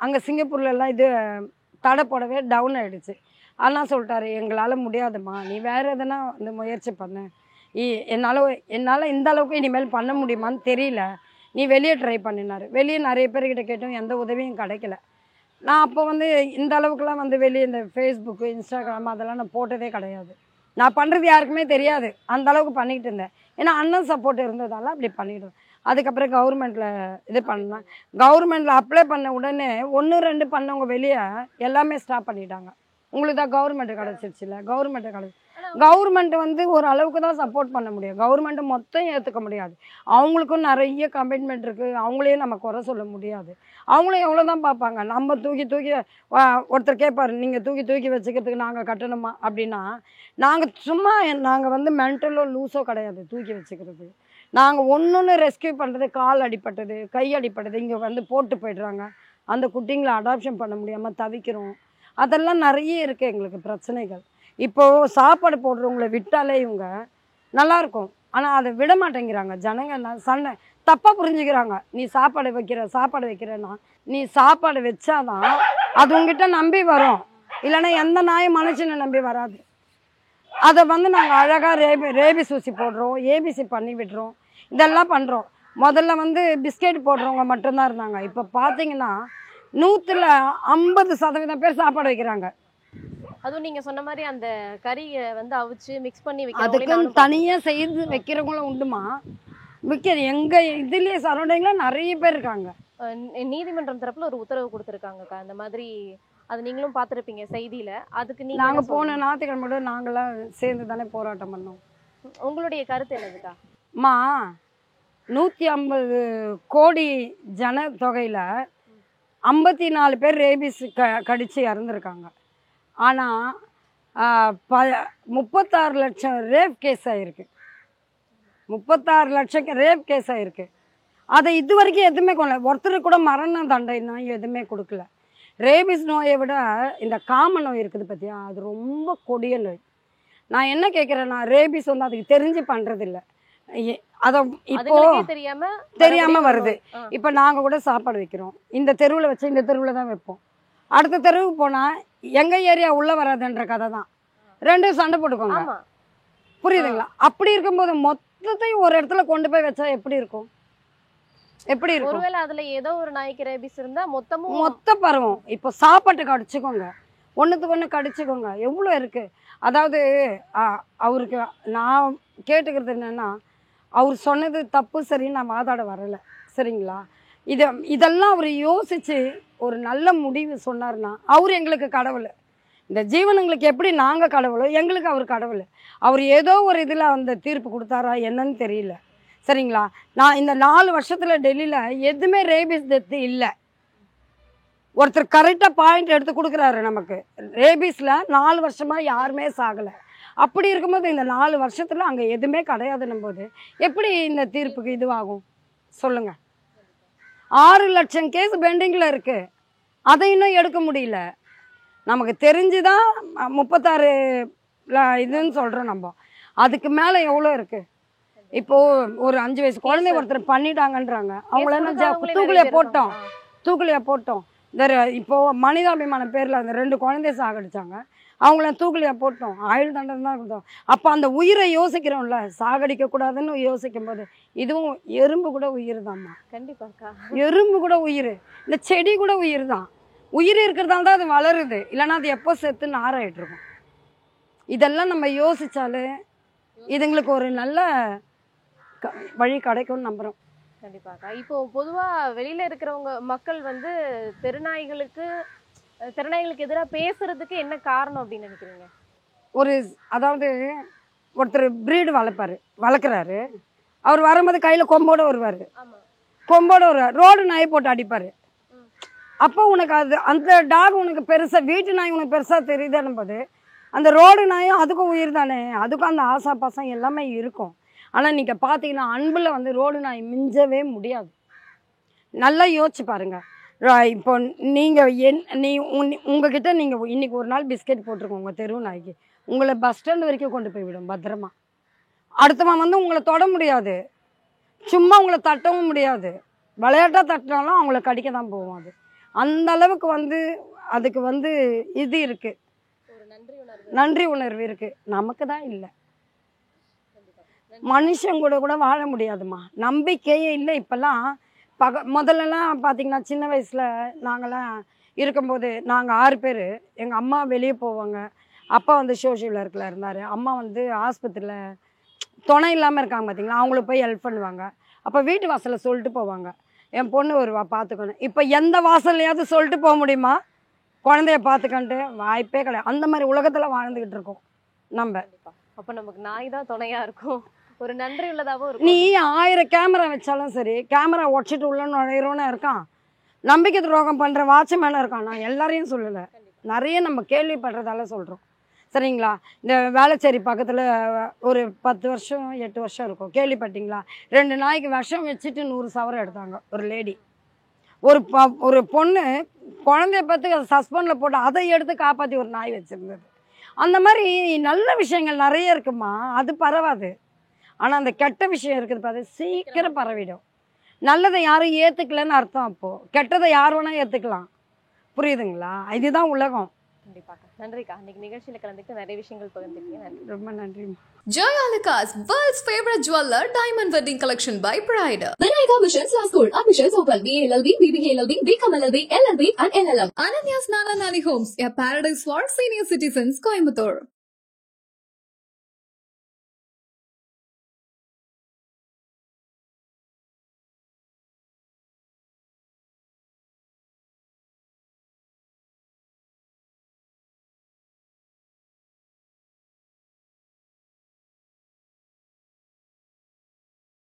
அங்கே சிங்கப்பூர்லலாம் இது தடை போடவே டவுன் ஆகிடுச்சு. அண்ணா சொல்லிட்டாரு, எங்களால் முடியாதும்மா, நீ வேறு எதனா இந்த முயற்சி பண்ணு, என்னால் இந்த அளவுக்கு இனிமேல் பண்ண முடியுமான்னு தெரியல, நீ வெளியே ட்ரை பண்ணினார். வெளியே நிறைய பேர்கிட்ட கேட்டும் எந்த உதவியும் கிடைக்கல. நான் அப்போ வந்து இந்த அளவுக்குலாம் வந்து வெளியே இந்த ஃபேஸ்புக்கு இன்ஸ்டாகிராம் அதெல்லாம் நான் போட்டதே கிடையாது. நான் பண்ணுறது யாருக்குமே தெரியாது, அந்த அளவுக்கு பண்ணிக்கிட்டு இருந்தேன். ஏன்னா அண்ணன் சப்போர்ட் இருந்ததால அப்படி பண்ணிவிடுவேன். அதுக்கப்புறம் கவர்மெண்ட்டில் இது பண்ணேன். கவர்மெண்ட்டில் அப்ளை பண்ண உடனே 1 2 பண்ணவங்க வெளியே எல்லாமே ஸ்டாப் பண்ணிட்டாங்க. உங்களுக்கு தான் கவர்மெண்ட்டு கிடச்சிருச்சுல, கவர்மெண்ட் வந்து ஒரு அளவுக்கு தான் சப்போர்ட் பண்ண முடியும், கவர்மெண்ட்டு மொத்தம் ஏற்றுக்க முடியாது. அவங்களுக்கும் நிறைய கமிட்மெண்ட் இருக்குது, அவங்களையும் நம்ம குறை சொல்ல முடியாது. அவங்களும் எவ்வளோ தான் பார்ப்பாங்க. நம்ம தூக்கி ஒருத்தர் கேட்பார், நீங்கள் தூக்கி வச்சுக்கிறதுக்கு நாங்கள் கட்டணுமா அப்படின்னா, நாங்கள் வந்து மென்டலோ லூஸோ கிடையாது தூக்கி வச்சுக்கிறது. நாங்கள் ஒன்று ரெஸ்கியூ பண்ணுறது, கால் அடிப்பட்டது, கை அடிப்பட்டது, இங்கே வந்து போட்டு போய்ட்றாங்க, அந்த குட்டிங்களை அடாப்ஷன் பண்ண முடியாமல் தவிக்கிறோம். அதெல்லாம் நிறைய இருக்குது எங்களுக்கு பிரச்சனைகள். இப்போது சாப்பாடு போடுறவங்கள விட்டாலே இவங்க நல்லாயிருக்கும், ஆனால் அதை விட மாட்டேங்கிறாங்க ஜனங்க. சண்டை தப்பாக புரிஞ்சுக்கிறாங்க. நீ சாப்பாடு வைக்கிறேன்னா நீ சாப்பாடு வச்சாதான் அது உங்ககிட்ட நம்பி வரும், இல்லைன்னா எந்த நாயும் மனுஷனை நம்பி வராது. அதை வந்து நாங்கள் அழகாக ரேபிஸ் ஊசி போடுறோம், ஏபிசி பண்ணி விடுறோம், இதெல்லாம் பண்ணுறோம். முதல்ல வந்து பிஸ்கெட் போடுறவங்க மட்டும்தான் இருந்தாங்க. இப்போ பார்த்தீங்கன்னா 150% பேர் சாப்பாடு வைக்கிறாங்க. அதுவும் நீங்க சொன்ன மாதிரி அந்த கறியை வந்து அவிச்சு மிக்ஸ் பண்ணி அதுக்கு தனியாக செய்து வைக்கிறவங்களும் உண்டுமா. எங்க இதுலயே சரௌண்டிங்ல நிறைய பேர் இருக்காங்க. நீதிமன்றம் தரப்புல ஒரு உத்தரவு கொடுத்துருக்காங்கக்கா இந்த மாதிரி, அது நீங்களும் பார்த்துருப்பீங்க செய்தியில. அதுக்கு நாங்கள் போன ஞாயிற்றுக்கிழமை நாங்களாம் சேர்ந்து தானே போராட்டம் பண்ணோம். உங்களுடைய கருத்து என்னதுக்கா? 150 கோடி ஜனத்தொகையில் 54 பேர் ரேபிஸ் கடிச்சு இறந்துருக்காங்க. ஆனால் 36 லட்சம் ரேப் கேஸ் ஆகிருக்கு. 36 லட்சம் ரேப் கேஸ் ஆகிருக்கு. அதை இது வரைக்கும் எதுவுமே கொள்ள, ஒருத்தருக்கு கூட மரண தண்டனை எதுவுமே கொடுக்கல. ரேபிஸ் நோயை விட இந்த காம நோய் இருக்குது பார்த்தியா, அது ரொம்ப கொடிய நோய். நான் என்ன கேட்குறேன்னா, ரேபிஸ் வந்து அதுக்கு தெரிஞ்சு பண்ணுறதில்ல, அதை இப்போ தெரியாமல் வருது. இப்போ நாங்கள் கூட சாப்பாடு வைக்கிறோம், இந்த தெருவில் வச்சு இந்த தெருவில் தான் வைப்போம். அடுத்த தெருவுக்கு போனால் எங்கள் ஏரியா உள்ளே வராதுன்ற கதை தான். 2 சண்டை போட்டுக்கோங்க, புரியுதுங்களா? அப்படி இருக்கும்போது மொத்தத்தையும் ஒரு இடத்துல கொண்டு போய் வச்சா எப்படி இருக்கும்? எப்படி இருக்கும்? ஒருவேளை அதுல ஏதோ ஒரு நாய்க்கு ரேபிஸ் இருந்தா மொத்த பரவும். இப்போ சாப்பாட்டுக்கு அடிச்சுக்கோங்க, ஒண்ணுத்துக்கு ஒண்ணு கடிச்சுக்கோங்க, எவ்வளவு இருக்கு. அதாவது அவருக்கு நான் கேட்டுக்கிறது என்னன்னா, அவர் சொன்னது தப்பு சரின்னு நான் வாதாட வரல, சரிங்களா? இதெல்லாம் அவர் யோசிச்சு ஒரு நல்ல முடிவு சொன்னார்னா அவர் எங்களுக்கு கடவுள். இந்த ஜீவனங்களுக்கு எப்படி நாங்கள் கடவுளோ எங்களுக்கு அவர் கடவுள். அவர் ஏதோ ஒரு இதில் அந்த தீர்ப்பு கொடுத்தாரா என்னன்னு தெரியல, சரிங்களா? நான் இந்த 4 வருஷத்தில் டெல்லியில் எதுவுமே ரேபிஸ் டெத்து இல்லை. ஒருத்தர் கரெக்டாக பாயிண்ட் எடுத்து கொடுக்குறாரு நமக்கு. ரேபிஸில் 4 வருஷமாக யாருமே சாகலை. அப்படி இருக்கும்போது இந்த 4 வருஷத்தில் அங்கே எதுவுமே கிடையாதுன்னும் போது எப்படி இந்த தீர்ப்புக்கு இதுவாகும் சொல்லுங்கள்? 6 லட்சம் கேஸ் பெண்டிங்கில் இருக்குது, அதை இன்னும் எடுக்க முடியல. நமக்கு தெரிஞ்சுதான் 36 இதுன்னு சொல்கிறோம் நம்ம. அதுக்கு மேலே எவ்வளோ இருக்குது? இப்போது ஒரு 5 வயசு குழந்தை ஒருத்தர் பண்ணிட்டாங்கன்றாங்க. அவங்கள என்ன தூக்குலையா போட்டோம். இந்த இப்போது மனிதாபிமான பேரில் அந்த 2 குழந்தைய சாகடிச்சாங்க, அவங்கள தூக்குலையா போட்டோம், ஆயுள் தண்டனை தான் கொடுத்தோம். அப்போ அந்த உயிரை யோசிக்கிறோம்ல, சாகடிக்கக்கூடாதுன்னு யோசிக்கும் போது இதுவும் எறும்பு கூட உயிர் தான்மா. கண்டிப்பாக்கா, எறும்பு கூட உயிர், இந்த செடி கூட உயிர் தான். உயிர் இருக்கிறதால தான் அது வளருது, இல்லைன்னா அது எப்போ செத்து நாராயிட்டு இருக்கும். இதெல்லாம் நம்ம யோசிச்சாலே இதுங்களுக்கு ஒரு நல்ல வழி கிடைக்கும்னு நம்புகிறோம். கண்டிப்பாக்கா. இப்போ பொதுவா வெளியில இருக்கிறவங்க மக்கள் வந்து தெருநாய்களுக்கு எதிராக பேசுறதுக்கு என்ன காரணம் அப்படின்னு நினைக்கிறீங்க? அதாவது ஒருத்தர் பிரீடு வளர்க்குறாரு, அவர் வரும்போது கையில் கொம்போடு வருவார், ரோடு நாய் போட்டு அடிப்பார். அப்போ உனக்கு அந்த டாக் உனக்கு பெருசாக, வீட்டு நாய் உனக்கு பெருசாக தெரியுதுன்னும் போது அந்த ரோடு நாயும் அதுக்கும் உயிர் தானே, அதுக்கும் அந்த ஆசா பாசம் எல்லாமே இருக்கும். ஆனால் நீங்கள் பார்த்தீங்கன்னா அன்பில் வந்து ரோடு நாய் மிஞ்சவே முடியாது. நல்லா யோசிச்சு பாருங்கள். இப்போ நீங்கள் உங்ககிட்ட நீங்கள் இன்றைக்கி ஒரு நாள் பிஸ்கெட் போட்டிருக்கோம் உங்கள் தெரு நாய்க்கு, உங்களை பஸ் ஸ்டாண்ட் வரைக்கும் கொண்டு போய் விடும் பத்திரமா. அடுத்தவன் வந்து உங்களை தொட முடியாது, சும்மா உங்களை தட்டவும் முடியாது, விளையாட்டாக தட்டினாலும் அவங்கள கடிக்க தான் போவோம். அது அந்த அளவுக்கு வந்து அதுக்கு வந்து இது இருக்குது, நன்றி உணர்வு இருக்குது. நமக்கு தான் இல்லை. மனுஷன் கூட வாழ முடியாதுமா, நம்பிக்கையே இல்லை இப்போல்லாம். முதல்லலாம் பார்த்தீங்கன்னா சின்ன வயசில் நாங்கள்லாம் இருக்கும்போது நாங்கள் 6 பேர், எங்கள் அம்மா வெளியே போவாங்க, அப்பா வந்து சோஷியல் ஒர்க்கில் இருந்தார், அம்மா வந்து ஆஸ்பத்திரியில் துணை இல்லாமல் இருக்காங்க பார்த்தீங்களா, அவங்களுக்கு போய் ஹெல்ப் பண்ணுவாங்க. அப்போ வீட்டு வாசலில் சொல்லிட்டு போவாங்க, என் பொண்ணு வருவா பார்த்துக்கணும். இப்போ எந்த வாசல்லையாவது சொல்லிட்டு போக முடியுமா? குழந்தைய பார்த்துக்கன்ட்டு வாய்ப்பே கிடையாது. அந்த மாதிரி உலகத்தில் வாழ்ந்துக்கிட்டு இருக்கோம் நம்ம. அப்போ நமக்கு நாய் தான் துணையாக இருக்கும், ஒரு நன்றி உள்ளதாகவும் இருக்கும். நீ 1000 கேமரா வச்சாலும் சரி, கேமரா உடச்சிட்டு உள்ள நுழையிறோன்னு இருக்கான், நம்பிக்கை துரோகம் பண்ணுற வாட்ச்மேனாக இருக்கான். நான் எல்லாரையும் சொல்லலை, நிறைய நம்ம கேள்விப்படுறதால சொல்கிறோம், சரிங்களா? இந்த வேளச்சேரி பக்கத்தில் ஒரு 10 வருஷம் 8 வருஷம் இருக்கும், கேள்விப்பட்டீங்களா? 2 நாய்க்கு விஷம் வச்சுட்டு 100 சவரம் எடுத்தாங்க ஒரு லேடி. ஒரு பொண்ணு குழந்தைய பார்த்து அதை சஸ்பெண்டில் போட்டு அதை எடுத்து காப்பாற்றி ஒரு நாய் வச்சுருந்தது. அந்த மாதிரி நல்ல விஷயங்கள் நிறைய இருக்குமா, அது பரவாது. ஆனால் அந்த கெட்ட விஷயம் இருக்குது பார்த்து சீக்கிரம் பரவிடும். நல்லதை யாரும் ஏற்றுக்கலன்னு அர்த்தம், அப்போது கெட்டதை யார் வேணால் ஏற்றுக்கலாம். புரியுதுங்களா? இதுதான் உலகம். கண்டிப்பாக. நன்றிக்கா, இன்னைக்கு நிகழ்ச்சியில் கலந்துட்டு நிறைய விஷயங்கள் பகிர்ந்துருக்கீங்க. ரொம்ப நன்றி. Joyalikas, world's favorite jeweler, diamond wedding collection by Pride. Vinayaga Missions Law School. Admissions open. BLLB, BBA LLB, BCom LLB, LLB and LLM. Ananya's Nana Nani Homes, a paradise for senior citizens, Coimbatore.